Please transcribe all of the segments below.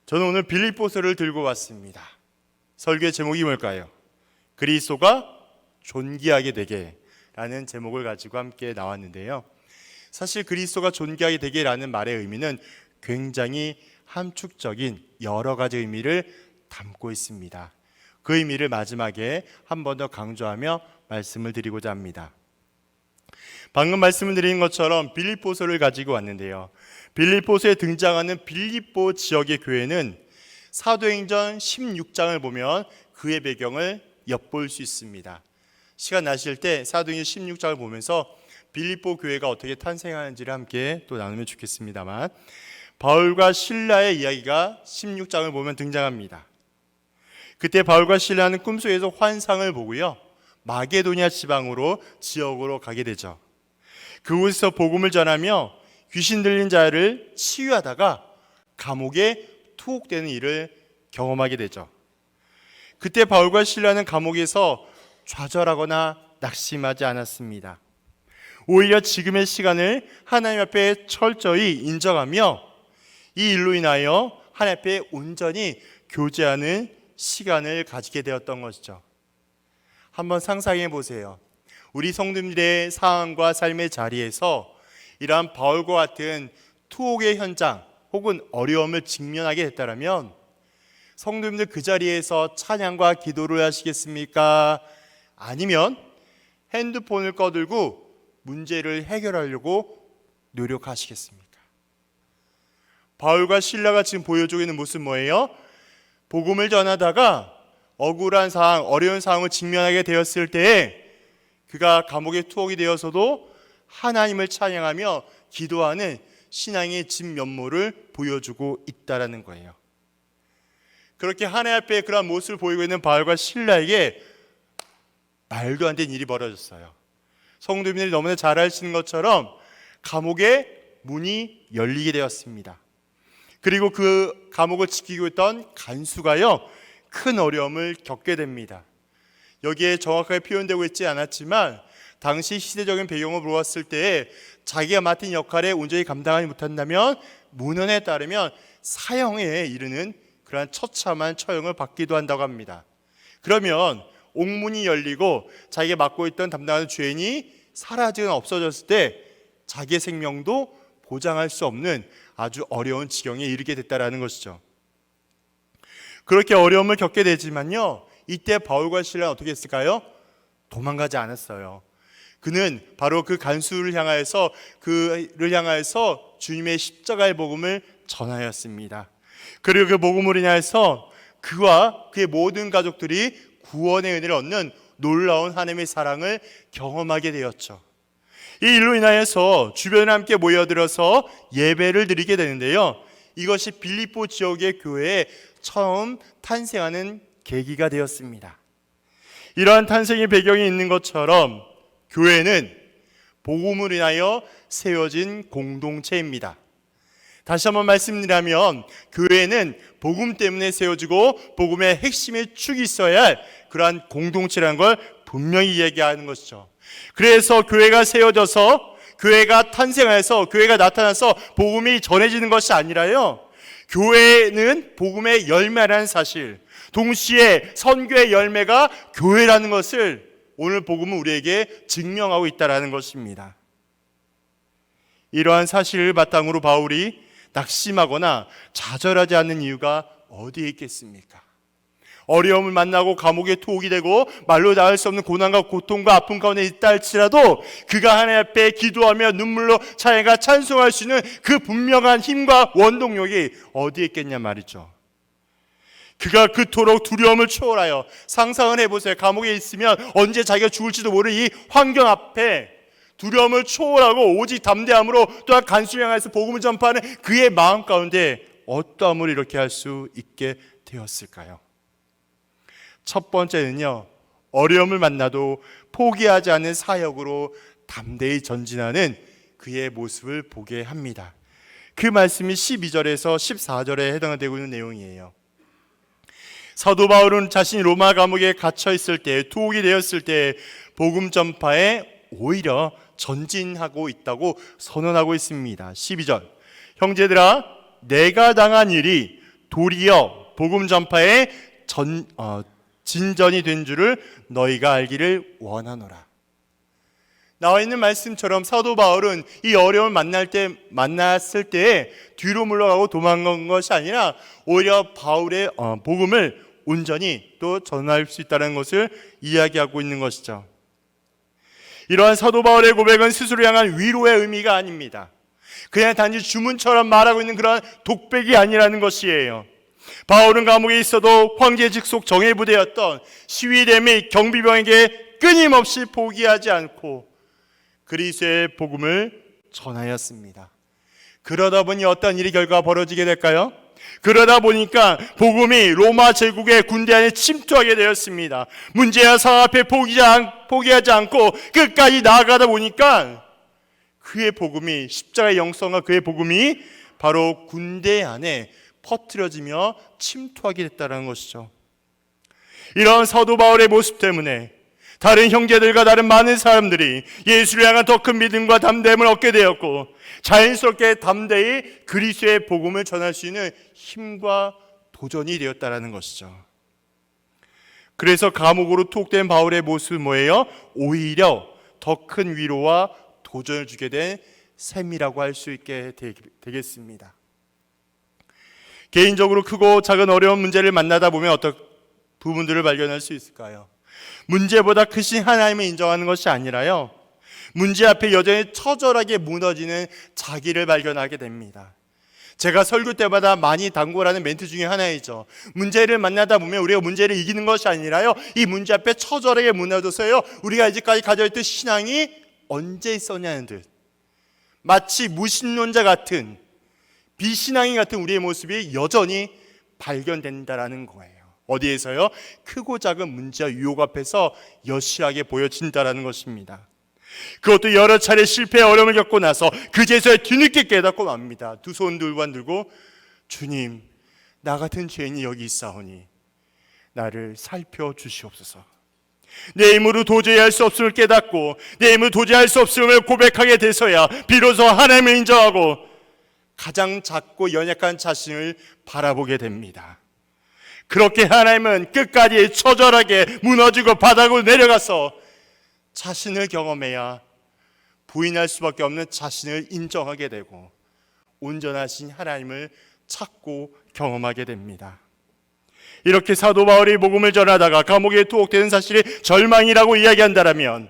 저는 오늘 빌립보서를 들고 왔습니다. 설교의 제목이 뭘까요? 그리스도가 존귀하게 되게 라는 제목을 가지고 함께 나왔는데요. 사실 그리스도가 존귀하게 되게 라는 말의 의미는 굉장히 함축적인 여러 가지 의미를 담고 있습니다. 그 의미를 마지막에 한 번 더 강조하며 말씀을 드리고자 합니다. 방금 말씀을 드린 것처럼 빌립보서를 가지고 왔는데요. 빌립보서에 등장하는 빌립보 지역의 교회는 사도행전 16장을 보면 그의 배경을 엿볼 수 있습니다. 시간 나실 때 사도행전 16장을 보면서 빌립보 교회가 어떻게 탄생하는지를 함께 또 나누면 좋겠습니다만, 바울과 실라의 이야기가 16장을 보면 등장합니다. 그때 바울과 실라는 꿈속에서 환상을 보고요, 마게도냐 지역으로 가게 되죠. 그곳에서 복음을 전하며 귀신 들린 자를 치유하다가 감옥에 투옥되는 일을 경험하게 되죠. 그때 바울과 실라는 감옥에서 좌절하거나 낙심하지 않았습니다. 오히려 지금의 시간을 하나님 앞에 철저히 인정하며 이 일로 인하여 하나님 앞에 온전히 교제하는 시간을 가지게 되었던 것이죠. 한번 상상해 보세요. 우리 성도님들의 상황과 삶의 자리에서 이러한 바울과 같은 투옥의 현장 혹은 어려움을 직면하게 됐다면 성도님들 그 자리에서 찬양과 기도를 하시겠습니까? 아니면 핸드폰을 꺼들고 문제를 해결하려고 노력하시겠습니까? 바울과 실라가 지금 보여주고 있는 모습은 뭐예요? 복음을 전하다가 억울한 상황, 어려운 상황을 직면하게 되었을 때에 그가 감옥에 투옥이 되어서도 하나님을 찬양하며 기도하는 신앙의 진면모를 보여주고 있다라는 거예요. 그렇게 하나님 앞에 그런 모습을 보이고 있는 바울과 실라에게 말도 안 되는 일이 벌어졌어요. 성도님들이 너무나 잘 아시는 것처럼 감옥의 문이 열리게 되었습니다. 그리고 그 감옥을 지키고 있던 간수가요, 큰 어려움을 겪게 됩니다. 여기에 정확하게 표현되고 있지 않았지만 당시 시대적인 배경을 보았을 때 자기가 맡은 역할에 온전히 감당하지 못한다면 문헌에 따르면 사형에 이르는 그러한 처참한 처형을 받기도 한다고 합니다. 그러면 옥문이 열리고 자기가 맡고 있던 담당하는 죄인이 사라지거나 없어졌을 때 자기의 생명도 보장할 수 없는 아주 어려운 지경에 이르게 됐다라는 것이죠. 그렇게 어려움을 겪게 되지만요, 이때 바울과 실라는 어떻게 했을까요? 도망가지 않았어요. 그는 바로 그 간수를 향하여서 주님의 십자가의 복음을 전하였습니다. 그리고 그 복음을 인하여서 그와 그의 모든 가족들이 구원의 은혜를 얻는 놀라운 하나님의 사랑을 경험하게 되었죠. 이 일로 인하여서 주변에 함께 모여들어서 예배를 드리게 되는데요, 이것이 빌립보 지역의 교회에 처음 탄생하는 계기가 되었습니다. 이러한 탄생의 배경이 있는 것처럼 교회는 복음을 인하여 세워진 공동체입니다. 다시 한번 말씀드리면 교회는 복음 때문에 세워지고 복음의 핵심의 축이 있어야 할 그러한 공동체라는 걸 분명히 얘기하는 것이죠. 그래서 교회가 세워져서 교회가 탄생해서 교회가 나타나서 복음이 전해지는 것이 아니라요, 교회는 복음의 열매라는 사실, 동시에 선교의 열매가 교회라는 것을 오늘 복음은 우리에게 증명하고 있다는 것입니다. 이러한 사실을 바탕으로 바울이 낙심하거나 좌절하지 않는 이유가 어디에 있겠습니까? 어려움을 만나고 감옥에 투옥이 되고 말로 닿을 수 없는 고난과 고통과 아픔 가운데 있다 할지라도 그가 하나님 앞에 기도하며 눈물로 찬양과 찬송할 수 있는 그 분명한 힘과 원동력이 어디에 있겠냐 말이죠. 그가 그토록 두려움을 초월하여, 상상을 해보세요. 감옥에 있으면 언제 자기가 죽을지도 모르는 이 환경 앞에 두려움을 초월하고 오직 담대함으로 또한 간수를 향해서 복음을 전파하는 그의 마음 가운데 어떠함을 이렇게 할 수 있게 되었을까요? 첫 번째는요, 어려움을 만나도 포기하지 않는 사역으로 담대히 전진하는 그의 모습을 보게 합니다. 그 말씀이 12절에서 14절에 해당되고 있는 내용이에요. 사도 바울은 자신이 로마 감옥에 갇혀 있을 때, 투옥이 되었을 때 복음 전파에 오히려 전진하고 있다고 선언하고 있습니다. 12절, 형제들아, 내가 당한 일이 도리어 복음 전파의 진전이 된 줄을 너희가 알기를 원하노라. 나와 있는 말씀처럼 사도 바울은 이 어려움을 만났을 때 뒤로 물러가고 도망간 것이 아니라 오히려 바울의 복음을 온전히 또 전할 수 있다는 것을 이야기하고 있는 것이죠. 이러한 사도 바울의 고백은 스스로 향한 위로의 의미가 아닙니다. 그냥 단지 주문처럼 말하고 있는 그런 독백이 아니라는 것이에요. 바울은 감옥에 있어도 황제 직속 정예부대였던 시위대 및 경비병에게 끊임없이 포기하지 않고 그리스도의 복음을 전하였습니다. 그러다 보니 어떤 일이 결과 벌어지게 될까요? 그러다 보니까 복음이 로마 제국의 군대 안에 침투하게 되었습니다. 문제와 상황 앞에 포기하지 않고 끝까지 나아가다 보니까 그의 복음이, 십자가의 영성과 그의 복음이 바로 군대 안에 퍼뜨려지며 침투하게 됐다는 것이죠. 이런 사도 바울의 모습 때문에 다른 형제들과 다른 많은 사람들이 예수를 향한 더 큰 믿음과 담대함을 얻게 되었고 자연스럽게 담대히 그리스도의 복음을 전할 수 있는 힘과 도전이 되었다는 것이죠. 그래서 감옥으로 투옥된 바울의 모습은 뭐예요? 오히려 더 큰 위로와 도전을 주게 된 셈이라고 할 수 있게 되겠습니다. 개인적으로 크고 작은 어려운 문제를 만나다 보면 어떤 부분들을 발견할 수 있을까요? 문제보다 크신 하나님을 인정하는 것이 아니라요, 문제 앞에 여전히 처절하게 무너지는 자기를 발견하게 됩니다. 제가 설교 때마다 많이 단골하는 멘트 중에 하나이죠. 문제를 만나다 보면 우리가 문제를 이기는 것이 아니라요, 이 문제 앞에 처절하게 무너져서요, 우리가 이제까지 가져있던 신앙이 언제 있었냐는 듯, 마치 무신론자 같은, 비신앙인 같은 우리의 모습이 여전히 발견된다라는 거예요. 어디에서요? 크고 작은 문제와 유혹 앞에서 여실하게 보여진다라는 것입니다. 그것도 여러 차례 실패의 어려움을 겪고 나서 그제서야 뒤늦게 깨닫고 맙니다. 두 손 들고 주님, 나 같은 죄인이 여기 있사오니 나를 살펴주시옵소서. 내 힘으로 도저히 할 수 없음을 깨닫고 내 힘으로 도저히 할 수 없음을 고백하게 돼서야 비로소 하나님을 인정하고 가장 작고 연약한 자신을 바라보게 됩니다. 그렇게 하나님은 끝까지 처절하게 무너지고 바닥으로 내려가서 자신을 경험해야 부인할 수밖에 없는 자신을 인정하게 되고 온전하신 하나님을 찾고 경험하게 됩니다. 이렇게 사도 바울이 복음을 전하다가 감옥에 투옥되는 사실이 절망이라고 이야기한다면,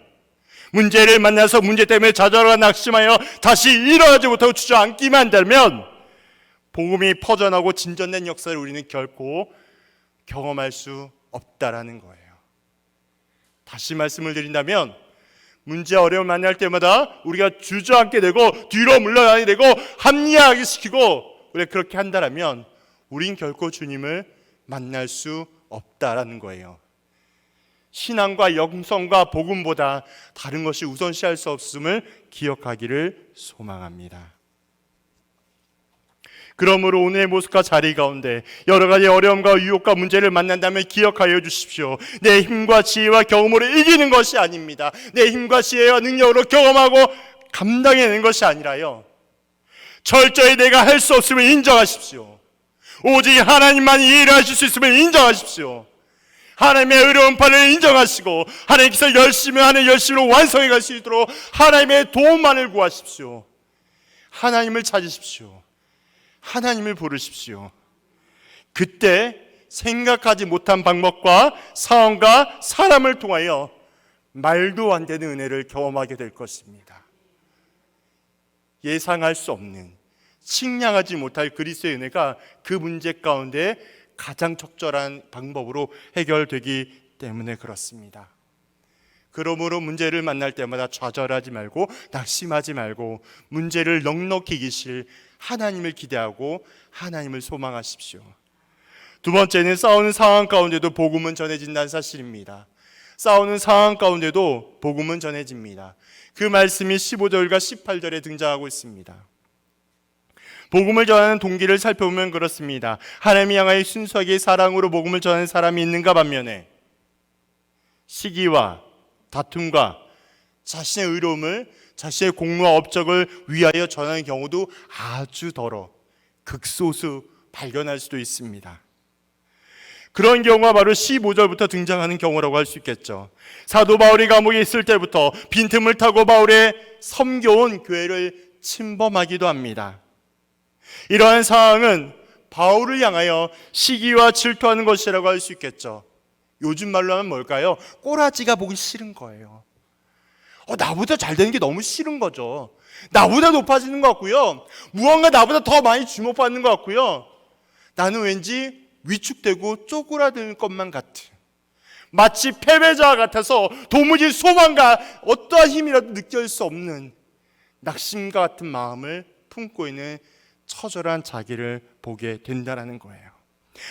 문제를 만나서 문제 때문에 좌절하고 낙심하여 다시 일어나지 못하고 주저앉기만 한다면 복음이 퍼져나고 진전된 역사를 우리는 결코 경험할 수 없다라는 거예요. 다시 말씀을 드린다면, 문제와 어려움을 만날 때마다 우리가 주저앉게 되고 뒤로 물러나게 되고 합리화하게 시키고 우리가 그렇게 한다면 우린 결코 주님을 만날 수 없다라는 거예요. 신앙과 영성과 복음보다 다른 것이 우선시할 수 없음을 기억하기를 소망합니다. 그러므로 오늘의 모습과 자리 가운데 여러 가지 어려움과 유혹과 문제를 만난다면 기억하여 주십시오. 내 힘과 지혜와 경험으로 이기는 것이 아닙니다. 내 힘과 지혜와 능력으로 경험하고 감당해내는 것이 아니라요, 철저히 내가 할 수 없음을 인정하십시오. 오직 하나님만이 일하실 수 있음을 인정하십시오. 하나님의 의로운 판을 인정하시고 하나님께서 열심으로 완성해 갈 수 있도록 하나님의 도움만을 구하십시오. 하나님을 찾으십시오. 하나님을 부르십시오. 그때 생각하지 못한 방법과 상황과 사람을 통하여 말도 안 되는 은혜를 경험하게 될 것입니다. 예상할 수 없는, 측량하지 못할 그리스도의 은혜가 그 문제 가운데 가장 적절한 방법으로 해결되기 때문에 그렇습니다. 그러므로 문제를 만날 때마다 좌절하지 말고 낙심하지 말고 문제를 넉넉히 이기실 하나님을 기대하고 하나님을 소망하십시오. 두 번째는 싸우는 상황 가운데도 복음은 전해진다는 사실입니다. 싸우는 상황 가운데도 복음은 전해집니다. 그 말씀이 15절과 18절에 등장하고 있습니다. 복음을 전하는 동기를 살펴보면 그렇습니다. 하나님을 향하여 순수하게 사랑으로 복음을 전하는 사람이 있는가 반면에 시기와 다툼과 자신의 의로움을, 자신의 공로와 업적을 위하여 전하는 경우도 아주 덜어 극소수 발견할 수도 있습니다. 그런 경우가 바로 15절부터 등장하는 경우라고 할 수 있겠죠. 사도 바울이 감옥에 있을 때부터 빈틈을 타고 바울의 섬겨온 교회를 침범하기도 합니다. 이러한 상황은 바울을 향하여 시기와 질투하는 것이라고 할 수 있겠죠. 요즘 말로 하면 뭘까요? 꼬라지가 보기 싫은 거예요. 나보다 잘 되는 게 너무 싫은 거죠. 나보다 높아지는 것 같고요, 무언가 나보다 더 많이 주목받는 것 같고요, 나는 왠지 위축되고 쪼그라드는 것만 같은, 마치 패배자와 같아서 도무지 소망과 어떠한 힘이라도 느낄 수 없는 낙심과 같은 마음을 품고 있는 처절한 자기를 보게 된다는 거예요.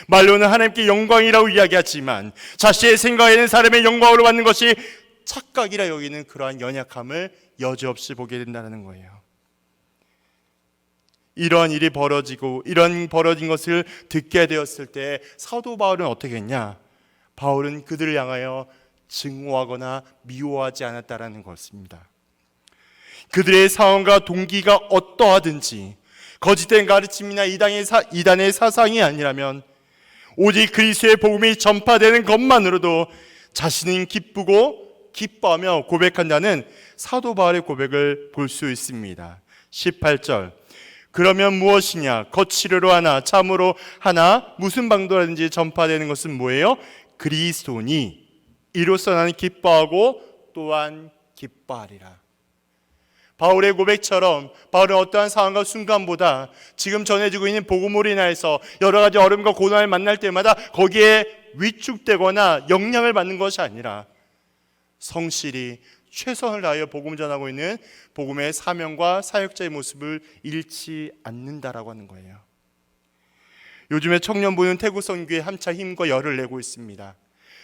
말로는 하나님께 영광이라고 이야기하지만 자신의 생각에는 사람의 영광으로 받는 것이 착각이라 여기는 그러한 연약함을 여지없이 보게 된다는 거예요. 이러한 일이 벌어지고 이런 벌어진 것을 듣게 되었을 때 사도 바울은 어떻게 했냐? 바울은 그들을 향하여 증오하거나 미워하지 않았다라는 것입니다. 그들의 상황과 동기가 어떠하든지 거짓된 가르침이나 이단의 사상이 아니라면 오직 그리스도의 복음이 전파되는 것만으로도 자신은 기쁘고 기뻐하며 고백한다는 사도 바울의 고백을 볼 수 있습니다. 18절, 그러면 무엇이냐? 거칠어로 하나 참으로 하나 무슨 방도라든지 전파되는 것은 뭐예요? 그리스도니 이로써 나는 기뻐하고 또한 기뻐하리라. 바울의 고백처럼 바울은 어떠한 상황과 순간보다 지금 전해지고 있는 복음으로 인하여서 여러 가지 어려움과 고난을 만날 때마다 거기에 위축되거나 영향을 받는 것이 아니라 성실히 최선을 다하여 복음을 전하고 있는 복음의 사명과 사역자의 모습을 잃지 않는다라고 하는 거예요. 요즘에 청년부는 태국 선교에 함차 힘과 열을 내고 있습니다.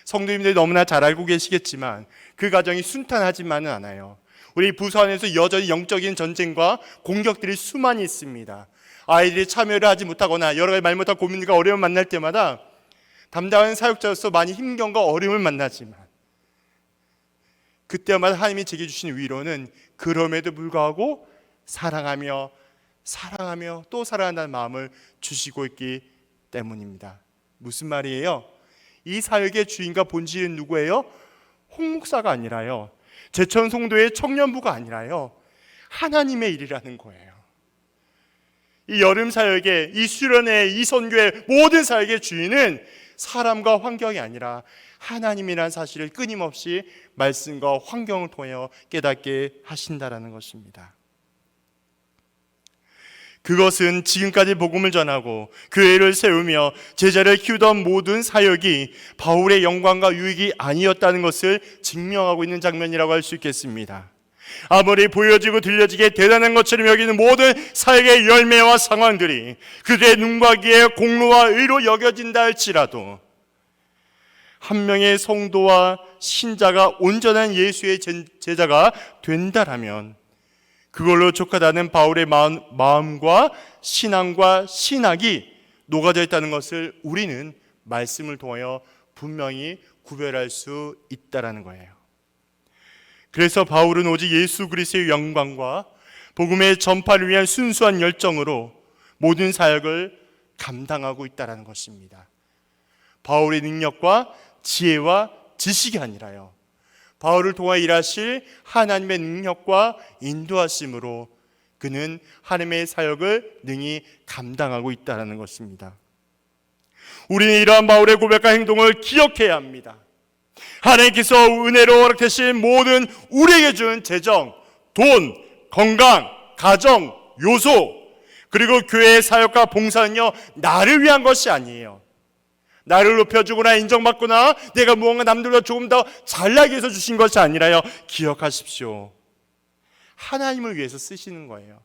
성도님들이 너무나 잘 알고 계시겠지만 그 과정이 순탄하지만은 않아요. 우리 부산에서 여전히 영적인 전쟁과 공격들이 수많이 있습니다. 아이들이 참여를 하지 못하거나 여러 가지 말 못한 고민과 어려움을 만날 때마다 담당하는 사역자로서 많이 힘겨움과 어려움을 만나지만 그때마다 하나님이 제게 주신 위로는 그럼에도 불구하고 사랑하며 또 사랑한다는 마음을 주시고 있기 때문입니다. 무슨 말이에요? 이 사역의 주인과 본질은 누구예요? 홍 목사가 아니라요, 제천 송도의 청년부가 아니라요, 하나님의 일이라는 거예요. 이 여름 사역의, 이 수련회, 이 선교의 모든 사역의 주인은 사람과 환경이 아니라 하나님이라는 사실을 끊임없이 말씀과 환경을 통하여 깨닫게 하신다라는 것입니다. 그것은 지금까지 복음을 전하고 교회를 세우며 제자를 키우던 모든 사역이 바울의 영광과 유익이 아니었다는 것을 증명하고 있는 장면이라고 할 수 있겠습니다. 아무리 보여지고 들려지게 대단한 것처럼 여기는 모든 사역의 열매와 상황들이 그들의 눈과 귀에 공로와 의로 여겨진다 할지라도 한 명의 성도와 신자가 온전한 예수의 제자가 된다라면 그걸로 족하다는 바울의 마음과 신앙과 신학이 녹아져 있다는 것을 우리는 말씀을 통하여 분명히 구별할 수 있다는 거예요. 그래서 바울은 오직 예수 그리스도의 영광과 복음의 전파를 위한 순수한 열정으로 모든 사역을 감당하고 있다는 것입니다. 바울의 능력과 지혜와 지식이 아니라요, 바울을 통해 일하실 하나님의 능력과 인도하심으로 그는 하나님의 사역을 능히 감당하고 있다는 것입니다. 우리는 이러한 바울의 고백과 행동을 기억해야 합니다. 하나님께서 은혜로 허락하신 모든 우리에게 준 재정, 돈, 건강, 가정, 요소, 그리고 교회의 사역과 봉사는요, 나를 위한 것이 아니에요. 나를 높여주거나 인정받거나 내가 무언가 남들보다 조금 더 잘나기 위해서 주신 것이 아니라요, 기억하십시오. 하나님을 위해서 쓰시는 거예요.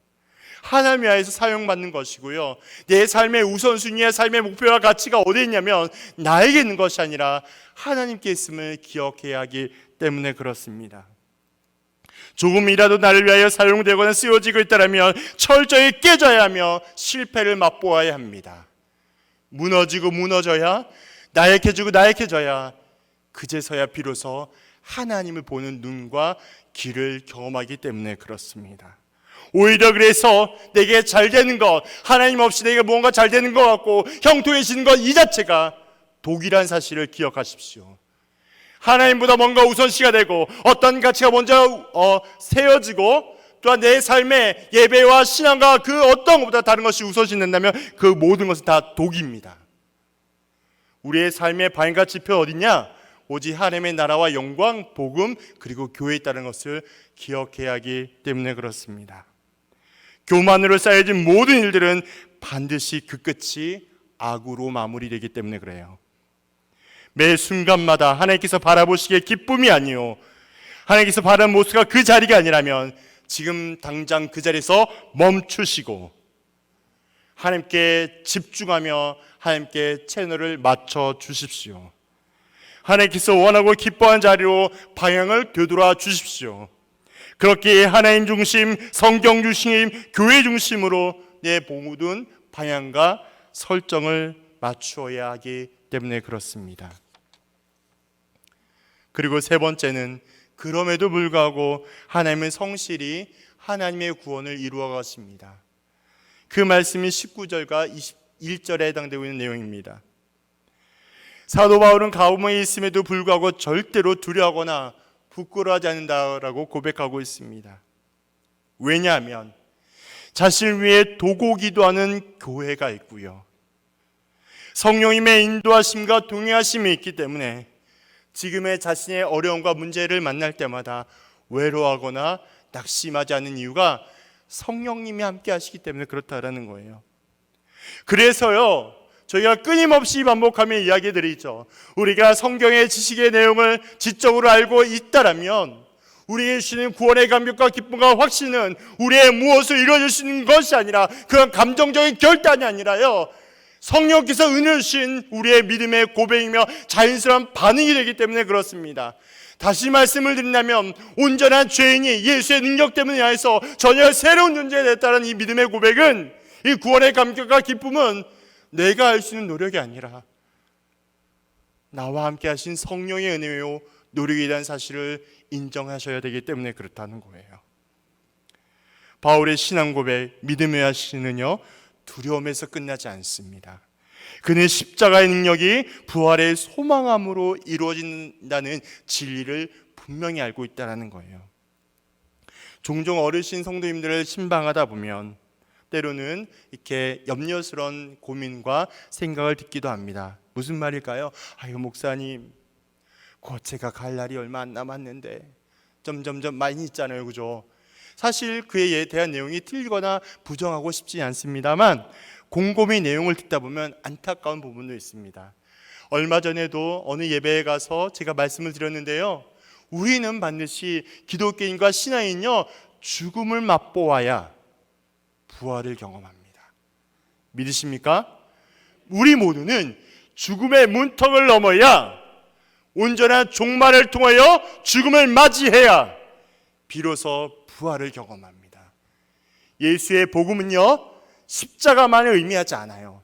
하나님 위하여서 사용받는 것이고요, 내 삶의 우선순위와 삶의 목표와 가치가 어디에 있냐면 나에게 있는 것이 아니라 하나님께 있음을 기억해야 하기 때문에 그렇습니다. 조금이라도 나를 위하여 사용되거나 쓰여지고 있다면 철저히 깨져야 하며 실패를 맛보아야 합니다. 무너지고 무너져야, 나약해지고 나약해져야 그제서야 비로소 하나님을 보는 눈과 귀를 경험하기 때문에 그렇습니다. 오히려 그래서 내게 잘 되는 것, 하나님 없이 내게 뭔가 잘 되는 것 같고 형통해지는 것 이 자체가 독이란 사실을 기억하십시오. 하나님보다 뭔가 우선시가 되고 어떤 가치가 먼저 세워지고 또한 내 삶의 예배와 신앙과 그 어떤 것보다 다른 것이 우선시 된다면 그 모든 것은 다 독입니다. 우리의 삶의 방향과 지표 어디냐? 오직 하나님의 나라와 영광, 복음, 그리고 교회에 있다는 것을 기억해야 하기 때문에 그렇습니다. 교만으로 쌓여진 모든 일들은 반드시 그 끝이 악으로 마무리되기 때문에 그래요. 매 순간마다 하나님께서 바라보시기에 기쁨이 아니요, 하나님께서 바라는 모습가 그 자리가 아니라면 지금 당장 그 자리에서 멈추시고 하나님께 집중하며 하나님께 채널을 맞춰 주십시오. 하나님께서 원하고 기뻐하는 자리로 방향을 되돌아 주십시오. 그렇게 하나님 중심, 성경 중심, 교회 중심으로 내 모든 방향과 설정을 맞추어야 하기 때문에 그렇습니다. 그리고 세 번째는 그럼에도 불구하고 하나님은 성실히 하나님의 구원을 이루어 가십니다. 그 말씀이 19절과 21절에 해당되고 있는 내용입니다. 사도 바울은 가뭄에 있음에도 불구하고 절대로 두려워하거나 부끄러워하지 않는다라고 고백하고 있습니다. 왜냐하면 자신을 위해 도고 기도하는 교회가 있고요, 성령님의 인도하심과 동행하심이 있기 때문에 지금의 자신의 어려움과 문제를 만날 때마다 외로워하거나 낙심하지 않는 이유가 성령님이 함께 하시기 때문에 그렇다라는 거예요. 그래서요, 저희가 끊임없이 반복하며 이야기 드리죠. 우리가 성경의 지식의 내용을 지적으로 알고 있다라면 우리에게 주시는 구원의 감격과 기쁨과 확신은 우리의 무엇을 이루어질 수 있는 것이 아니라 그런 감정적인 결단이 아니라요, 성령께서 은혜를 주신 우리의 믿음의 고백이며 자연스러운 반응이 되기 때문에 그렇습니다. 다시 말씀을 드린다면 온전한 죄인이 예수의 능력 때문에 하여서 전혀 새로운 존재가 됐다는 이 믿음의 고백은, 이 구원의 감격과 기쁨은 내가 할 수 있는 노력이 아니라 나와 함께 하신 성령의 은혜요 노력에 대한 사실을 인정하셔야 되기 때문에 그렇다는 거예요. 바울의 신앙 고백, 믿음의 하시는요 두려움에서 끝나지 않습니다. 그는 십자가의 능력이 부활의 소망함으로 이루어진다는 진리를 분명히 알고 있다는 거예요. 종종 어르신 성도님들을 신방하다 보면 때로는 이렇게 염려스러운 고민과 생각을 듣기도 합니다. 무슨 말일까요? 아유 목사님, 곧 제가 갈 날이 얼마 안 남았는데 점점점 많이 있잖아요, 그죠? 사실 그에 대한 내용이 틀리거나 부정하고 싶지 않습니다만 곰곰이 내용을 듣다 보면 안타까운 부분도 있습니다. 얼마 전에도 어느 예배에 가서 제가 말씀을 드렸는데요, 우리는 반드시 기독교인과 신앙인요 죽음을 맛보아야 부활을 경험합니다. 믿으십니까? 우리 모두는 죽음의 문턱을 넘어야 온전한 종말을 통하여 죽음을 맞이해야 비로소 부활을 경험합니다. 예수의 복음은요 십자가만을 의미하지 않아요.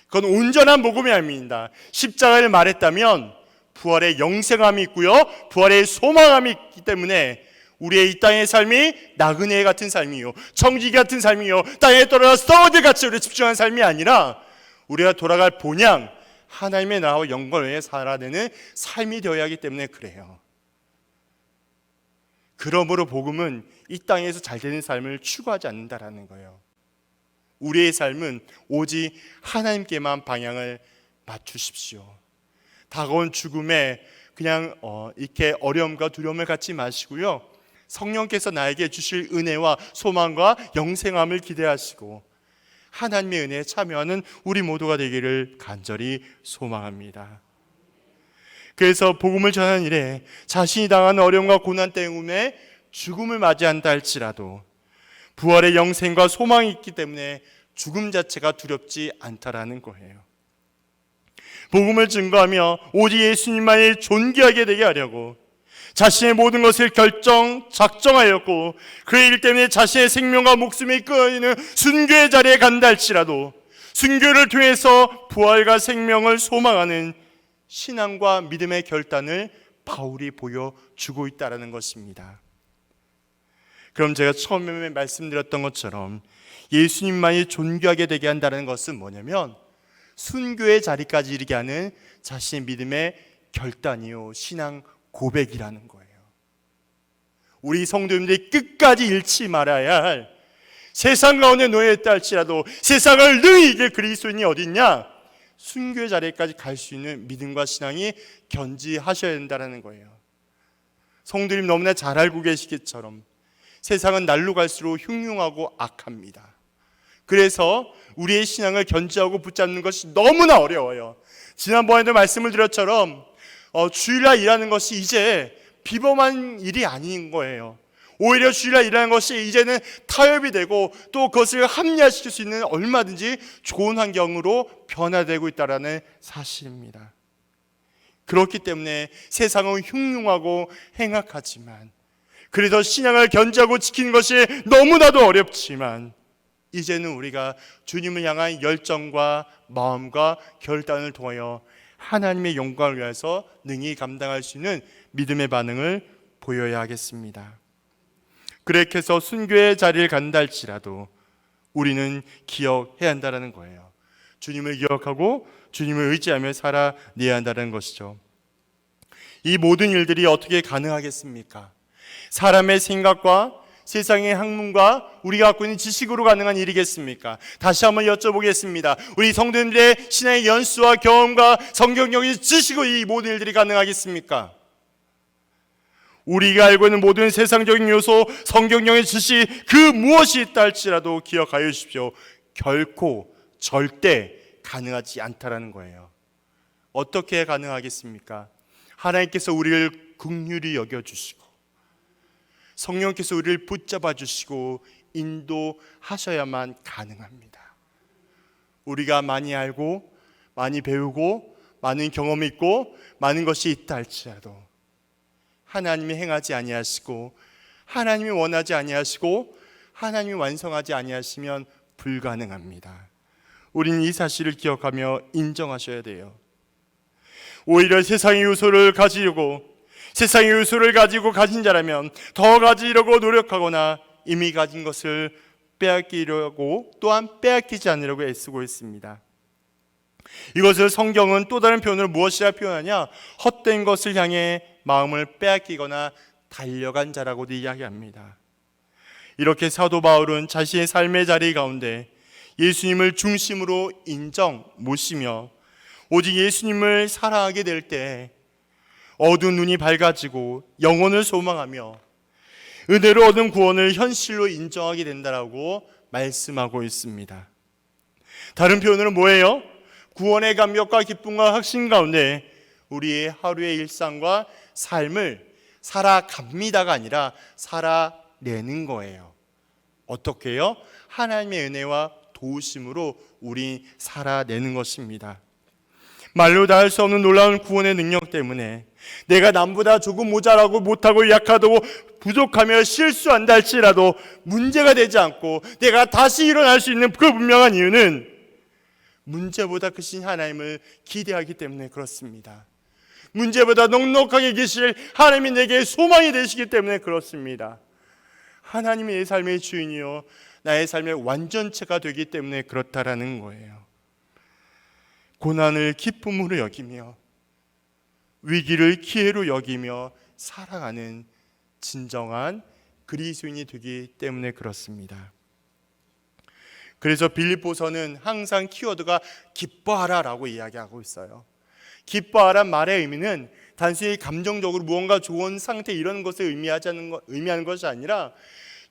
그건 온전한 복음이 아닙니다. 십자가를 말했다면 부활의 영생함이 있고요, 부활의 소망함이 있기 때문에 우리의 이 땅의 삶이 나그네 같은 삶이요, 청지기 같은 삶이요, 땅에 떨어져 썩어들 같이 우리 집중한 삶이 아니라 우리가 돌아갈 본향 하나님의 나라와 영광을 위해 살아내는 삶이 되어야 하기 때문에 그래요. 그러므로 복음은 이 땅에서 잘 되는 삶을 추구하지 않는다라는 거예요. 우리의 삶은 오직 하나님께만 방향을 맞추십시오. 다가온 죽음에 그냥 이렇게 어려움과 두려움을 갖지 마시고요, 성령께서 나에게 주실 은혜와 소망과 영생함을 기대하시고 하나님의 은혜에 참여하는 우리 모두가 되기를 간절히 소망합니다. 그래서 복음을 전하는 일에 자신이 당하는 어려움과 고난 때문에 죽음을 맞이한다 할지라도 부활의 영생과 소망이 있기 때문에 죽음 자체가 두렵지 않다라는 거예요. 복음을 증거하며 오직 예수님만이 존귀하게 되게 하려고 자신의 모든 것을 작정하였고 그의 일 때문에 자신의 생명과 목숨이 끊어지는 순교의 자리에 간다 할지라도 순교를 통해서 부활과 생명을 소망하는 신앙과 믿음의 결단을 바울이 보여주고 있다는 것입니다. 그럼 제가 처음에 말씀드렸던 것처럼 예수님만이 존귀하게 되게 한다는 것은 뭐냐면 순교의 자리까지 이르게 하는 자신의 믿음의 결단이요, 신앙 고백이라는 거예요. 우리 성도님들이 끝까지 잃지 말아야 할, 세상 가운데 놓여있다 할지라도 세상을 능히 이길 그리스도인이 어딨냐? 순교의 자리까지 갈 수 있는 믿음과 신앙이 견지하셔야 된다는 거예요. 성도님 너무나 잘 알고 계시기처럼 세상은 날로 갈수록 흉흉하고 악합니다. 그래서 우리의 신앙을 견지하고 붙잡는 것이 너무나 어려워요. 지난번에도 말씀을 드렸처럼 주일날 일하는 것이 이제 비범한 일이 아닌 거예요. 오히려 주일날 일하는 것이 이제는 타협이 되고 또 그것을 합리화시킬 수 있는 얼마든지 좋은 환경으로 변화되고 있다는 사실입니다. 그렇기 때문에 세상은 흉흉하고 행악하지만, 그래서 신앙을 견지하고 지키는 것이 너무나도 어렵지만, 이제는 우리가 주님을 향한 열정과 마음과 결단을 통하여 하나님의 영광을 위해서 능히 감당할 수 있는 믿음의 반응을 보여야 하겠습니다. 그렇게 해서 순교의 자리를 간다 할지라도 우리는 기억해야 한다는 거예요. 주님을 기억하고 주님을 의지하며 살아내야 한다는 것이죠. 이 모든 일들이 어떻게 가능하겠습니까? 사람의 생각과 세상의 학문과 우리가 갖고 있는 지식으로 가능한 일이겠습니까? 다시 한번 여쭤보겠습니다. 우리 성도님들의 신앙의 연수와 경험과 성경적인 지식으로 이 모든 일들이 가능하겠습니까? 우리가 알고 있는 모든 세상적인 요소, 성경적인 지식 그 무엇이 있다 할지라도 기억하여 주십시오. 결코 절대 가능하지 않다라는 거예요. 어떻게 가능하겠습니까? 하나님께서 우리를 긍휼히 여겨주시고 성령께서 우리를 붙잡아 주시고 인도하셔야만 가능합니다. 우리가 많이 알고 많이 배우고 많은 경험이 있고 많은 것이 있다 할지라도 하나님이 행하지 아니하시고 하나님이 원하지 아니하시고 하나님이 완성하지 아니하시면 불가능합니다. 우리는 이 사실을 기억하며 인정하셔야 돼요. 오히려 세상의 요소를 가지려고, 세상의 요소를 가지고 가진 자라면 더 가지려고 노력하거나 이미 가진 것을 빼앗기려고 또한 빼앗기지 않으려고 애쓰고 있습니다. 이것을 성경은 또 다른 표현으로 무엇이라 표현하냐? 헛된 것을 향해 마음을 빼앗기거나 달려간 자라고도 이야기합니다. 이렇게 사도 바울은 자신의 삶의 자리 가운데 예수님을 중심으로 인정, 모시며 오직 예수님을 사랑하게 될 때 어두운 눈이 밝아지고 영혼을 소망하며 은혜로 얻은 구원을 현실로 인정하게 된다라고 말씀하고 있습니다. 다른 표현으로 뭐예요? 구원의 감격과 기쁨과 확신 가운데 우리의 하루의 일상과 삶을 살아갑니다가 아니라 살아내는 거예요. 어떻게 해요? 하나님의 은혜와 도우심으로 우리 살아내는 것입니다. 말로 다 할 수 없는 놀라운 구원의 능력 때문에 내가 남보다 조금 모자라고 못하고 약하고 부족하며 실수한다 할지라도 문제가 되지 않고 내가 다시 일어날 수 있는 그 분명한 이유는 문제보다 크신 하나님을 기대하기 때문에 그렇습니다. 문제보다 넉넉하게 계실 하나님이 내게 소망이 되시기 때문에 그렇습니다. 하나님이 내 삶의 주인이요 나의 삶의 완전체가 되기 때문에 그렇다라는 거예요. 고난을 기쁨으로 여기며 위기를 기회로 여기며 살아가는 진정한 그리스도인이 되기 때문에 그렇습니다. 그래서 빌립보서는 항상 키워드가 기뻐하라 라고 이야기하고 있어요. 기뻐하란 말의 의미는 단순히 감정적으로 무언가 좋은 상태 이런 것을 의미하는 것이 아니라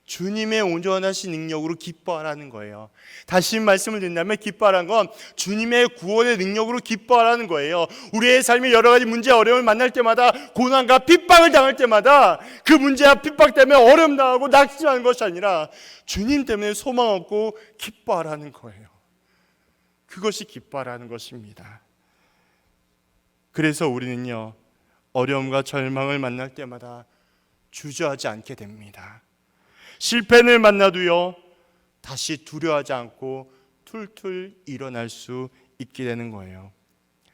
주님의 온전하신 능력으로 기뻐하라는 거예요. 다시 말씀을 드린다면 기뻐하라는 건 주님의 구원의 능력으로 기뻐하라는 거예요. 우리의 삶의 여러 가지 문제 어려움을 만날 때마다 고난과 핍박을 당할 때마다 그 문제와 핍박 때문에 어려움 당하고 낙심하는 것이 아니라 주님 때문에 소망 얻고 기뻐하라는 거예요. 그것이 기뻐하라는 것입니다. 그래서 우리는요 어려움과 절망을 만날 때마다 주저하지 않게 됩니다. 실패를 만나도요 다시 두려워하지 않고 툴툴 일어날 수 있게 되는 거예요.